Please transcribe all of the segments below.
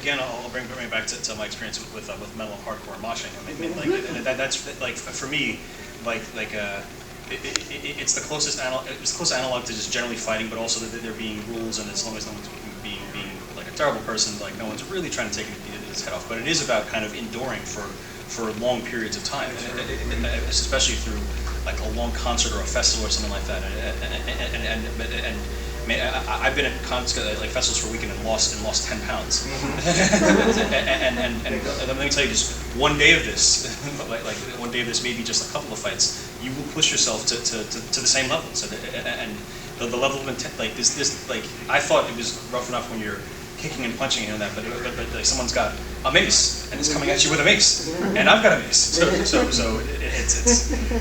again, I'll bring it back to my experience with metal and hardcore and moshing. I mean, like, and that's like for me, it's the closest analog to just generally fighting, but also that there being rules, and as long as no one's being like a terrible person, like no one's really trying to take his head off. But it is about kind of enduring for long periods of time, and especially through like a long concert or a festival or something like that. And I've been at like festivals for a weekend and lost 10 pounds. and let me tell you, just one day of this, like one day of this, maybe just a couple of fights, you will push yourself to the same level. So and the level of intent, like this, like I thought it was rough enough when you're kicking and punching and that, but like someone's got a mace and it's coming at you with a mace, and I've got a mace. So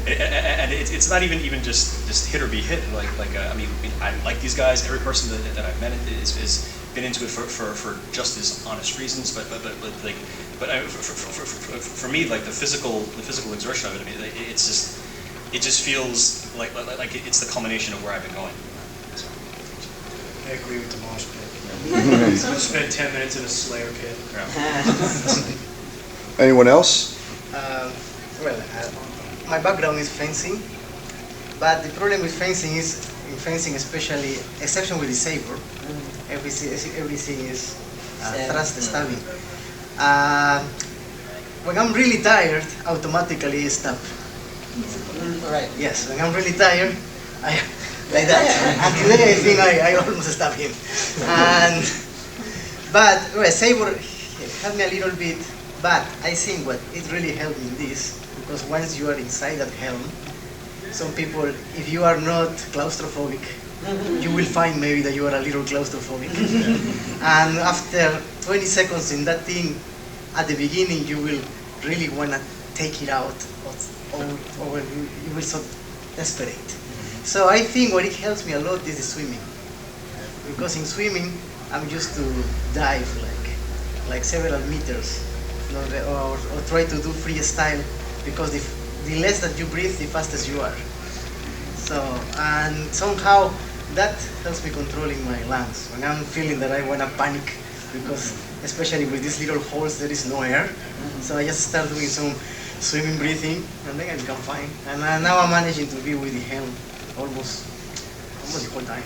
it's not even just hit or be hit. I mean, I like these guys. Every person that I've met is been into it for just as honest reasons. But for me, like the physical exertion of it, I mean, it just feels like it's the culmination of where I've been going. So. I agree with the mosh pit. I spent 10 minutes in a Slayer pit. Anyone else? My background is fencing, but the problem with fencing is, in fencing especially, exception with the saber, everything is thrust stabbing. When I'm really tired, automatically I stab. Right. Yes, when I'm really tired, like that. And today I think I almost stabbed him. But saber helped me a little bit. But I think what it really helped me in this, because once you are inside that helm, some people, if you are not claustrophobic, you will find maybe that you are a little claustrophobic. And after 20 seconds in that thing, at the beginning you will really want to take it out, or you will so desperate. So I think what it helps me a lot is the swimming, because in swimming I'm used to dive like several meters, or try to do freestyle, because the less that you breathe, the fastest you are. So, and somehow that helps me controlling my lungs when I'm feeling that I want to panic, because especially with these little holes there is no air. So I just start doing some swimming breathing, and then I become fine. And now I'm managing to be with the helm almost the whole time.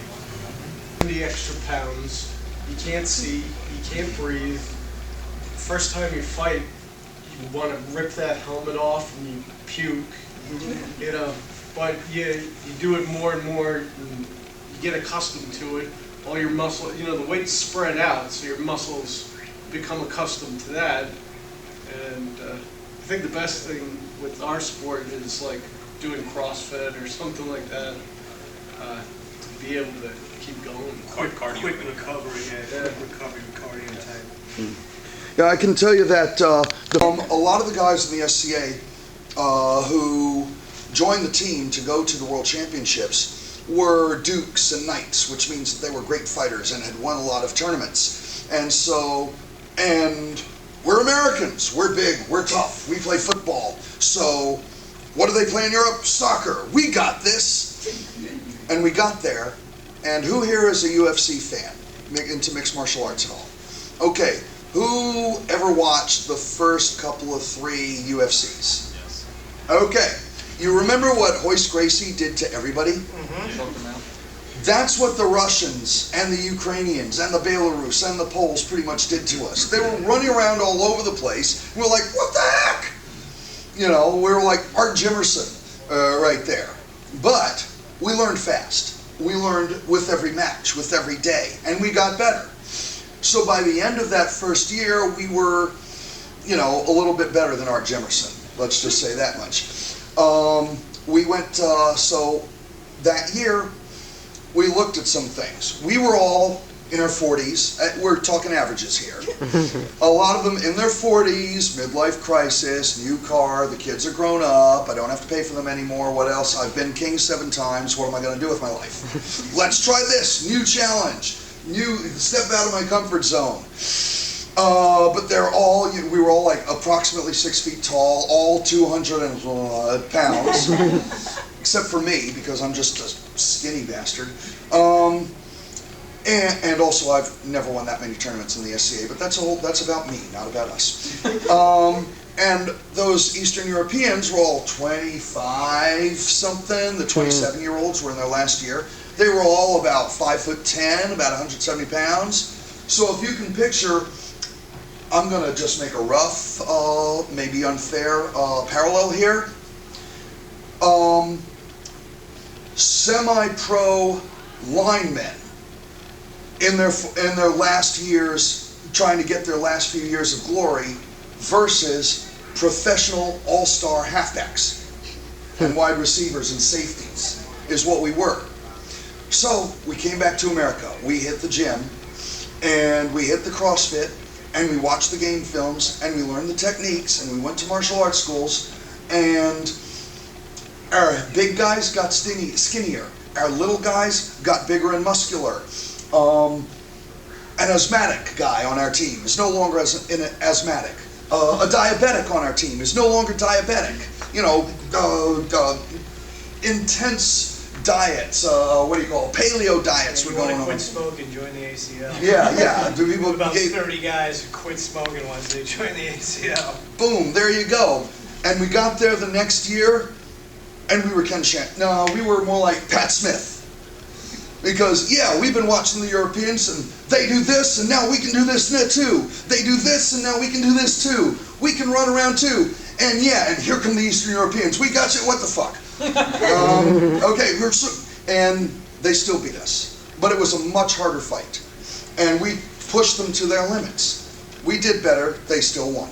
The extra pounds, you can't see, you can't breathe. First time you fight, you want to rip that helmet off and you puke, you know. But you do it more and more, and you get accustomed to it. All your muscle, you know, the weight's spread out, so your muscles become accustomed to that. And I think the best thing with our sport is like doing CrossFit or something like that, to be able to keep going. Quick cardio. Quick recovery, quick recovery, cardio type. Yeah, I can tell you that a lot of the guys in the SCA who joined the team to go to the World Championships were Dukes and Knights, which means that they were great fighters and had won a lot of tournaments. And we're Americans, we're big, we're tough, we play football. So what do they play in Europe? Soccer. We got this. And we got there. And who here is a UFC fan, into mixed martial arts at all? Okay, who ever watched the first couple of 3 UFCs? Yes. Okay, you remember what Hoist Gracie did to everybody? Mm-hmm. That's what the Russians and the Ukrainians and the Belarus and the Poles pretty much did to us. They were running around all over the place. We were like, what the heck? You know, we were like Art Jimerson right there. But we learned fast. We learned with every match, with every day, and we got better. So by the end of that first year, we were, you know, a little bit better than Art Jimerson. Let's just say that much. We went, so that year, we looked at some things. We were all in our 40s. We're talking averages here. A lot of them in their 40s, midlife crisis, new car, the kids are grown up, I don't have to pay for them anymore, what else? I've been king 7 times, what am I going to do with my life? Let's try this, new challenge, new step out of my comfort zone. But they're all, we were all like approximately 6 feet tall, all 200 pounds, except for me, because I'm just a skinny bastard. And also, I've never won that many tournaments in the SCA, but that's about me, not about us. And those Eastern Europeans were all 25 something. The 27-year-olds were in their last year. They were all about 5'10", about 170 pounds. So if you can picture, I'm gonna just make a rough, maybe unfair parallel here. Semi-pro linemen in their last years, trying to get their last few years of glory, versus professional all-star halfbacks and wide receivers and safeties is what we were. So we came back to America. We hit the gym and we hit the CrossFit and we watched the game films and we learned the techniques and we went to martial arts schools, and our big guys got skinnier. Our little guys got bigger and muscular. An asthmatic guy on our team is no longer asthmatic. A diabetic on our team is no longer diabetic. You know, intense diets, paleo diets were going on. Quit smoking, join the ACL. Yeah. Do people About 30 guys who quit smoking once they joined the ACL. Boom, there you go. And we got there the next year, and we were we were more like Pat Smith. Because, yeah, we've been watching the Europeans, and they do this, and now we can do this too. They do this, and now we can do this too. We can run around too. And yeah, and here come the Eastern Europeans. We got you, what the fuck? Okay, and they still beat us. But it was a much harder fight. And we pushed them to their limits. We did better, they still won.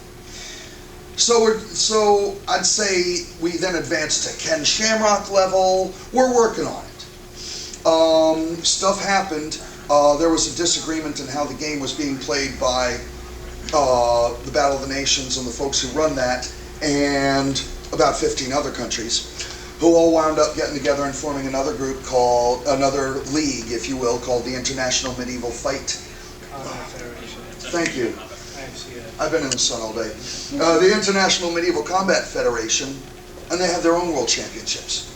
So I'd say we then advanced to Ken Shamrock level. We're working on it. Stuff happened. There was a disagreement in how the game was being played by the Battle of the Nations and the folks who run that, and about 15 other countries, who all wound up getting together and forming another group another league, if you will, called the International Medieval Fight. Thank you. I've been in the sun all day. The International Medieval Combat Federation, and they have their own world championships.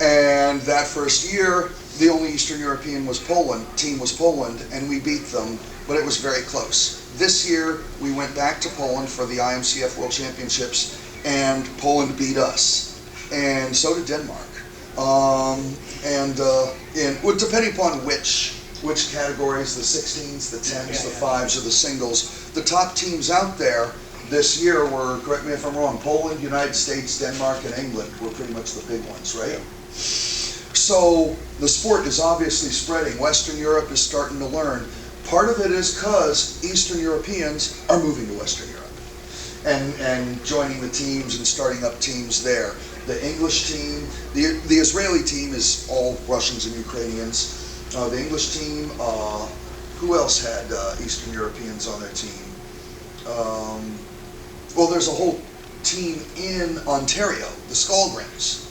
And that first year, the only Eastern European team was Poland, and we beat them, but it was very close. This year, we went back to Poland for the IMCF World Championships, and Poland beat us. And so did Denmark. Depending upon which categories, the 16s, the 10s, the 5s, or the singles, the top teams out there this year were, correct me if I'm wrong, Poland, United States, Denmark, and England were pretty much the big ones, right? So the sport is obviously spreading. Western Europe is starting to learn. Part of it is because Eastern Europeans are moving to Western Europe and joining the teams and starting up teams there. The English team, the Israeli team is all Russians and Ukrainians. The English team, who else had Eastern Europeans on their team? Well, there's a whole team in Ontario, the Skullgrins.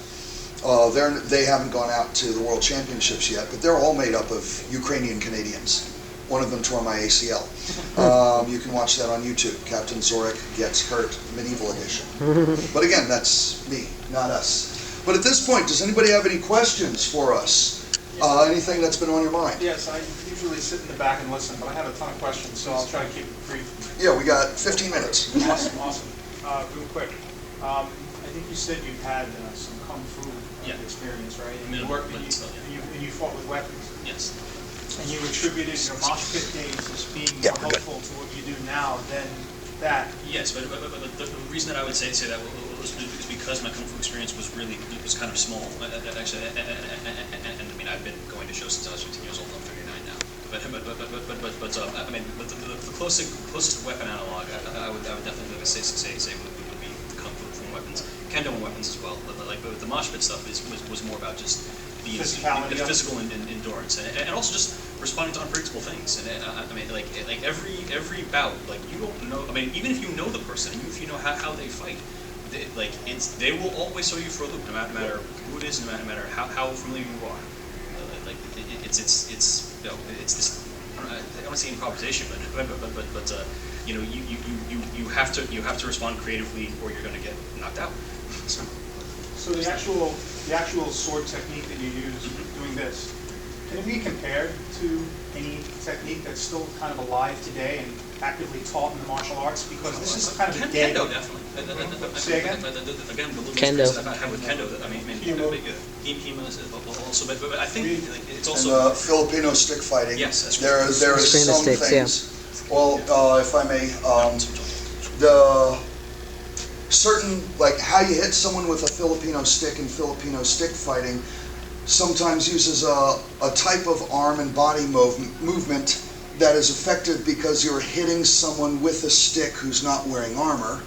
They haven't gone out to the World Championships yet, but they're all made up of Ukrainian Canadians. One of them tore my ACL. You can watch that on YouTube. Captain Zorik Gets Hurt, Medieval Edition. But again, that's me, not us. But at this point, does anybody have any questions for us? Anything that's been on your mind? Yes, I usually sit in the back and listen, but I have a ton of questions, so I'll try to keep it brief. Yeah, we got 15 minutes. Awesome. Real quick, I think you said you've had some kung fu experience, right? And you fought with weapons. Yes. And you attributed your mosh pit days as being more helpful to what you do now than that. Yes, but the reason that I would say that was because my kung fu experience was kind of small. Actually, and I mean, I've been going to shows since I was 15 years old. I'm 39 now. But I mean, the closest weapon analog I would definitely say would be the kung fu from weapons, kendo and weapons as well. But the mosh pit stuff was more about just the physical endurance and also just responding to unpredictable things. And I mean, like every bout, like you don't know. I mean, even if you know the person, even if you know how they fight, they will always throw you for a loop, no matter who it is, no matter how familiar you are. It's this. I don't want to say improvisation, but you have to respond creatively, or you're going to get knocked out. So the actual sword technique that you use doing this, Can it be compared to any technique that's still kind of alive today and actively taught in the martial arts? Because this is kind of a dead... Kendo, definitely. Say again? Again, the little Kendo. experience that I have with Kendo, I mean, Hema is also, but I think like, it's also... And Filipino stick fighting. Yes, that's There right. is some Sticks, yeah. things. Well, if I may, the certain, like how you hit someone with a Filipino stick in Filipino stick fighting sometimes uses a type of arm and body movement that is effective because you're hitting someone with a stick who's not wearing armor,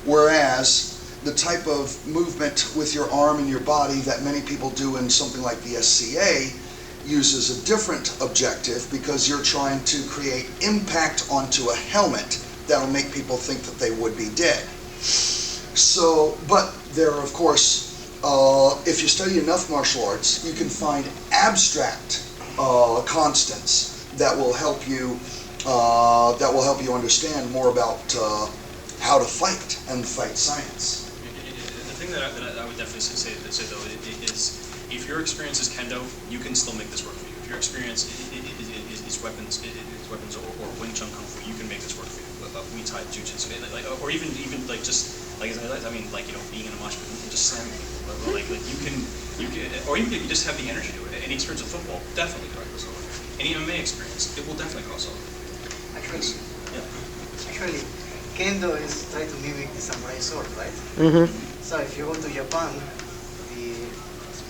whereas the type of movement with your arm and your body that many people do in something like the SCA uses a different objective because you're trying to create impact onto a helmet that'll make people think that they would be dead. So, but there are, of course, if you study enough martial arts, you can find abstract constants that will help you understand more about how to fight and fight science. The thing that I would definitely say though is if your experience is Kendo, you can still make this work for you. If your experience is weapons or Wing Chun Kung Fu, you can make this work for you. Muay Thai, Jiu-Jitsu, or even like just like I mean like being in a mosh pit and just slamming people. Like you can or even if you just have the energy to it. Any experience of football definitely crosses over. Any MMA experience, it will definitely cross over. Actually, Kendo is trying to mimic the samurai sword, right? Mm-hmm. So if you go to Japan, the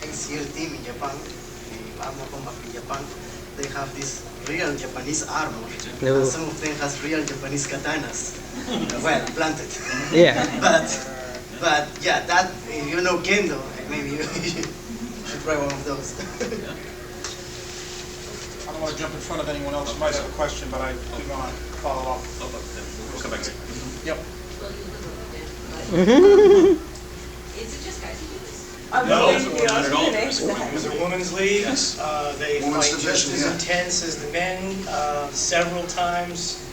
NCL team in Japan, the armor combat in Japan, they have this real Japanese armor, No. and some of them has real Japanese katanas, well, planted. Yeah. But yeah, that, if you know Kendo, maybe you should try one of those. I don't want to jump in front of anyone else who might have a question, but I do want to follow up. We'll come back to it. Yep. Is it just guys who do this? No, not at all. There's a women's league. Yes. They Women's fight just division, as yeah. intense as the men. Several times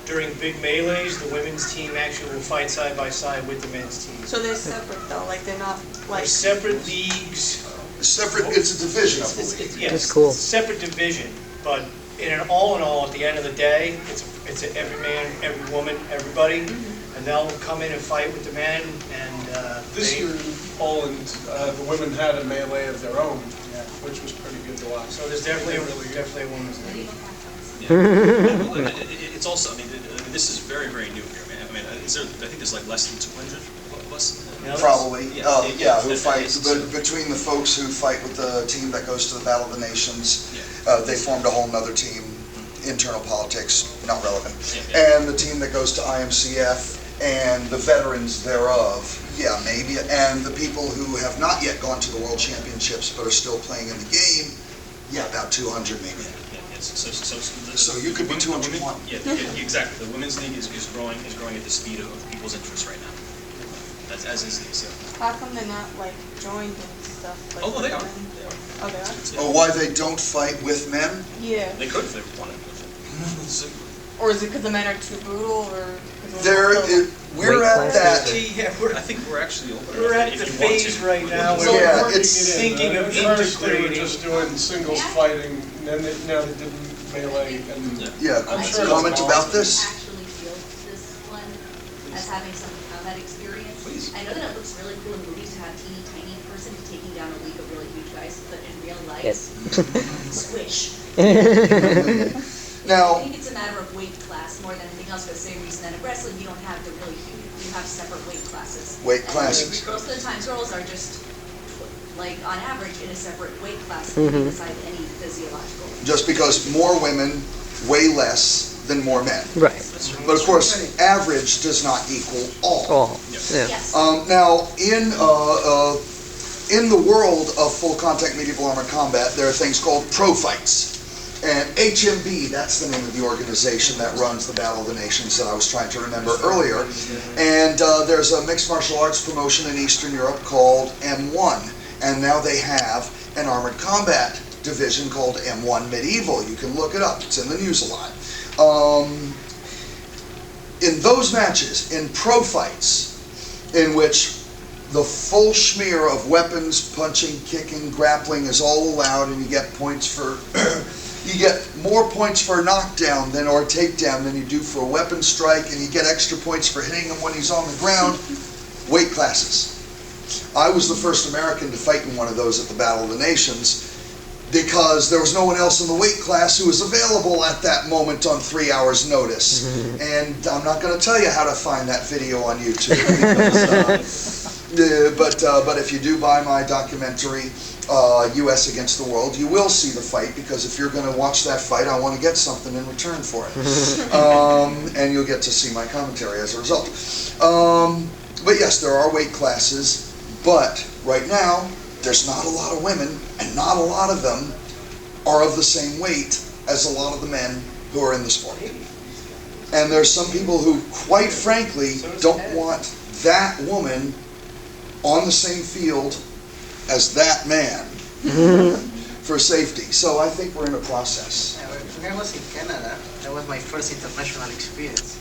during big melees, the women's team actually will fight side by side with the men's team. So they're separate though, like they're not They're like. separate leagues. Separate, it's a division, I believe. Yes, That's cool. separate division, but in all, at the end of the day, it's every man, every woman, everybody, and they'll come in and fight with the men, and This they- year in Poland, the women had a melee of their own, which was pretty good to watch. So there's definitely a women's league. It's also, I mean, this is very, very new here. I mean, I think there's like less than 200 of us. Probably, Yeah, who that fight, is- between the folks who fight with the team that goes to the Battle of the Nations, Yeah. they formed a whole nother team, internal politics, not relevant, Yeah. and the team that goes to IMCF, and the veterans thereof, yeah, maybe, and the people who have not yet gone to the World Championships but are still playing in the game, yeah, about 200 maybe. So you could be 201. Yeah, exactly. The women's league is growing at the speed of people's interest right now. As is the ACL. How come they're not like joined and stuff? Like, Oh, well, they are. women? Oh, they are? Oh, why they don't fight with men? Yeah. They could if they wanted. Or is it because the men are too brutal, or? 'cause There, women- we're Weight at that. Actually, yeah, I think we're actually open. we're at if the you want phase to. right now So where Yeah, we're it's- thinking of At first they were integrating. just doing singles fighting, and then now they did melee, and Yeah, I'm sure it's comment about possible. this? Actually feel this one as having some combat experience. Please. I know that it looks really cool in movies to have teeny tiny person taking down a league of really huge guys, but in real life, Yes. squish. Now, I think it's a matter of weight class more than anything else. For the same reason that in wrestling you don't have the really huge, you have separate weight classes. Weight And classes. Most of the time, girls are just like on average in a separate weight class Mhm. beside any physiological. just because more women weigh less than more men. Right. But of course, average does not equal all. All. Yeah. Yes. Now, in the world of full contact medieval armored combat, there are things called pro fights. And HMB, that's the name of the organization that runs the Battle of the Nations that I was trying to remember earlier. And there's a mixed martial arts promotion in Eastern Europe called M1. And now they have an armored combat division called M1 Medieval. You can look it up. It's in the news a lot. In those matches, in pro fights, in which the full schmear of weapons, punching, kicking, grappling is all allowed, and you get points for you get more points for a knockdown than or a takedown than you do for a weapon strike, and you get extra points for hitting him when he's on the ground. Weight classes. I was the first American to fight in one of those at the Battle of the Nations because there was no one else in the weight class who was available at that moment on 3 hours' notice. And I'm not going to tell you how to find that video on YouTube. Because, but if you do buy my documentary, U.S. Against the World, you will see the fight, because if you're going to watch that fight, I want to get something in return for it. And you'll get to see my commentary as a result. But yes, there are weight classes, but right now, there's not a lot of women, and not a lot of them are of the same weight as a lot of the men who are in the sport. And there's some people who, quite frankly, don't want that woman on the same field as that man for safety. So I think we're in a process. When I was in Canada, that was my first international experience.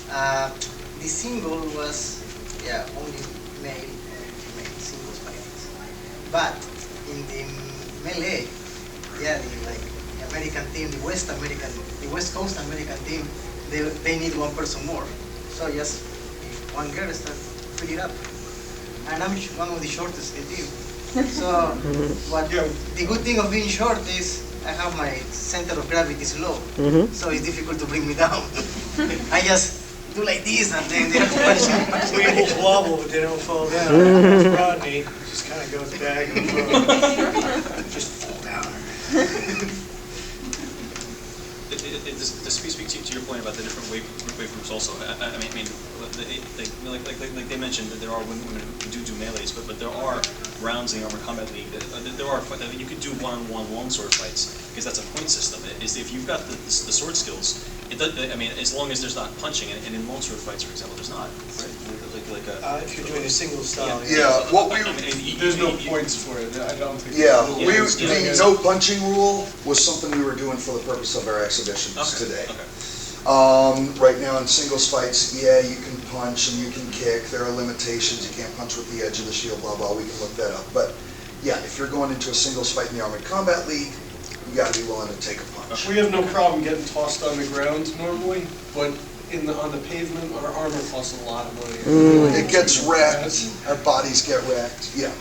The single was, only male and female singles fightings. But in the melee, the American team, the West Coast American team, they need one person more. So just one girl starts to fill it up. And I'm one of the shortest in the team. So the good thing of being short is I have my center of gravity is low. So it's difficult to bring me down. I just do like this, and then they have to punch me. People wobble, but they don't fall down. Rodney just kind of goes back and forth. Just fall down. To speak to your point about the different weight groups also, I mean, like they mentioned that there are women who do melees, but there are rounds in the Armored Combat League that you could do one-on-one longsword fights, because that's a point system. Is if you've got the sword skills, I mean, as long as there's not punching, and in longsword fights, for example, there's not. Right? If you're doing a single style. There's no points for it. I don't think. The no punching rule was something we were doing for the purpose of our exhibitions today. Okay. Right now in singles fights, you can punch and you can kick. There are limitations. You can't punch with the edge of the shield, blah, blah. We can look that up. But if you're going into a singles fight in the Armored Combat League, you got to be willing to take a punch. We have no problem getting tossed on the ground normally, but on the pavement, our armor costs a lot of money. It gets wrecked. Our bodies get wrecked. Yeah.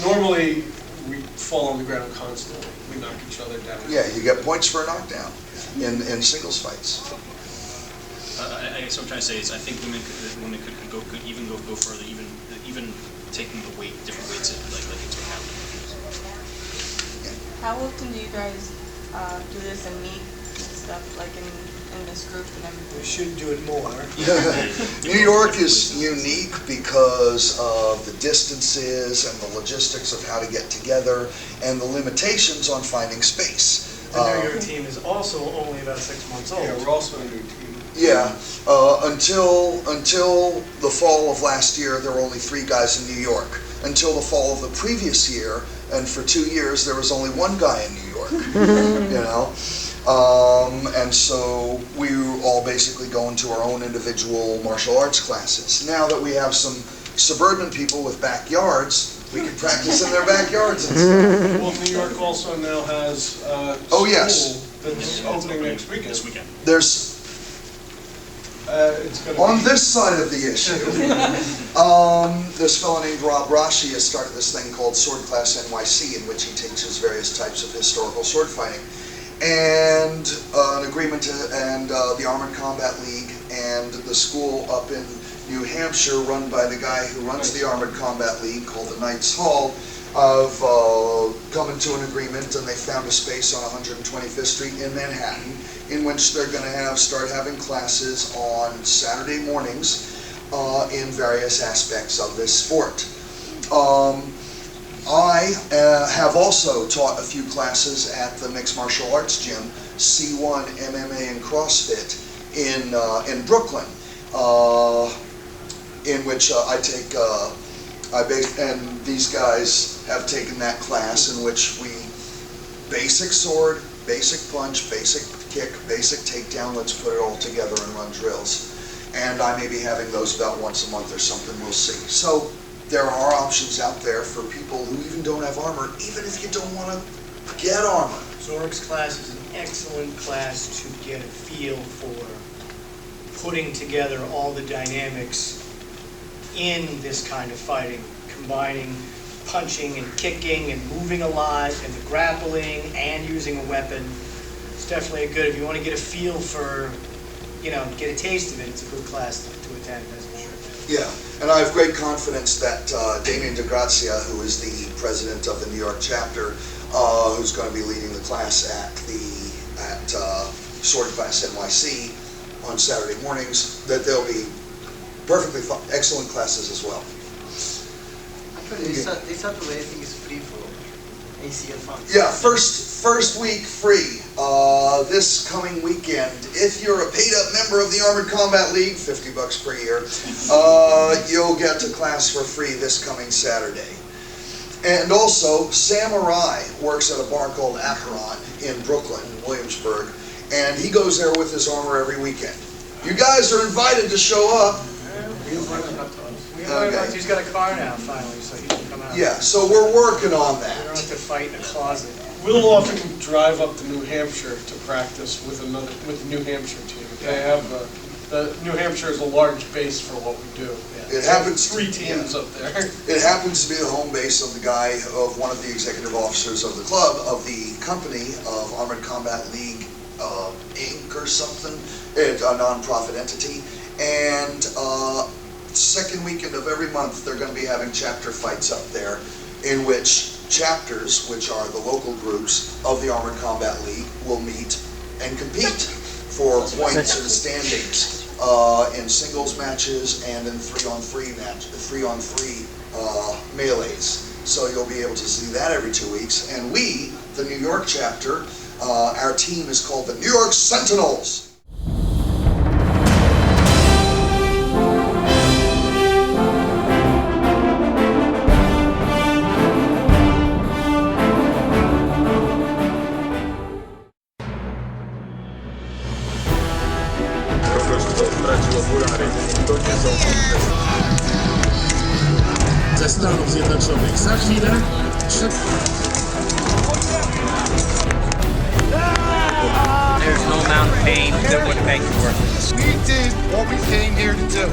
Normally, we fall on the ground constantly. We knock each other down. Yeah, you get points for a knockdown in singles fights. I guess what I'm trying to say is I think women could even go further, even taking different weights into account. How often do you guys do this and meet and stuff, like in this group and everything? We should do it more. New York is unique because of the distances and the logistics of how to get together and the limitations on finding space. The New York team is also only about 6 months old. Yeah, we're also a new team. Yeah, until the fall of last year, there were only 3 guys in New York. Until the fall of the previous year, and for 2 years, there was only 1 guy in New York. You know, and so we all basically go into our own individual martial arts classes. Now that we have some suburban people with backyards, we can practice in their backyards and stuff. Well, New York also now has Oh, yes. school that's opening next weekend. This weekend. There's It's gonna on be- this side of the issue, this fellow named Rob Rashi has started this thing called Sword Class NYC, in which he teaches various types of historical sword fighting. And an agreement and the Armored Combat League and the school up in New Hampshire, run by the guy who runs the Armored Combat League, called the Knights Hall, have come into an agreement, and they found a space on 125th Street in Manhattan, in which they're going to start having classes on Saturday mornings in various aspects of this sport. I have also taught a few classes at the Mixed Martial Arts Gym, C1 MMA and CrossFit in Brooklyn, in which I take, and these guys have taken that class, in which we basic sword, basic punch, basic kick, basic takedown, let's put it all together and run drills. and I may be having those about once a month or something, we'll see. So there are options out there for people who even don't have armor, even if you don't want to get armor. Zorg's class is an excellent class to get a feel for putting together all the dynamics in this kind of fighting, combining punching and kicking and moving a lot and the grappling and using a weapon. It's definitely a good, if you want to get a feel for, you know, get a taste of it, it's a good class to attend, that's for sure. Yeah, and I have great confidence that Damien DeGrazia, who is the president of the New York chapter, who's going to be leading the class at Sword Class NYC on Saturday mornings, that they'll be perfectly excellent classes as well. Actually, this Saturday I think is free for ACL fans. Yeah, first week free. This coming weekend, if you're a paid-up member of the Armored Combat League, $50 per year, you'll get to class for free this coming Saturday. And also, Samurai works at a bar called Acheron in Brooklyn, Williamsburg, and he goes there with his armor every weekend. You guys are invited to show up. Okay. He's got a car now, finally, so he can come out. Yeah, so we're working on We don't that. have to fight in a closet. We'll often drive up to New Hampshire to practice with the New Hampshire team. They have the New Hampshire is a large base for what we do. It happens. 3 teams up there. It happens to be the home base of the guy, of one of the executive officers of the club, of the company of Armored Combat League, Inc. or something. It's a non-profit entity. And second weekend of every month, they're going to be having chapter fights up there, in which chapters, which are the local groups of the Armored Combat League, will meet and compete for points and standings in singles matches and in 3-on-3 melees. So you'll be able to see that every 2 weeks. And we, the New York chapter, our team is called the New York Sentinels. Ze Stanów Zjednoczonych. Za chwilę There's no amount of pain that would make it worth it. we did what we came here to do.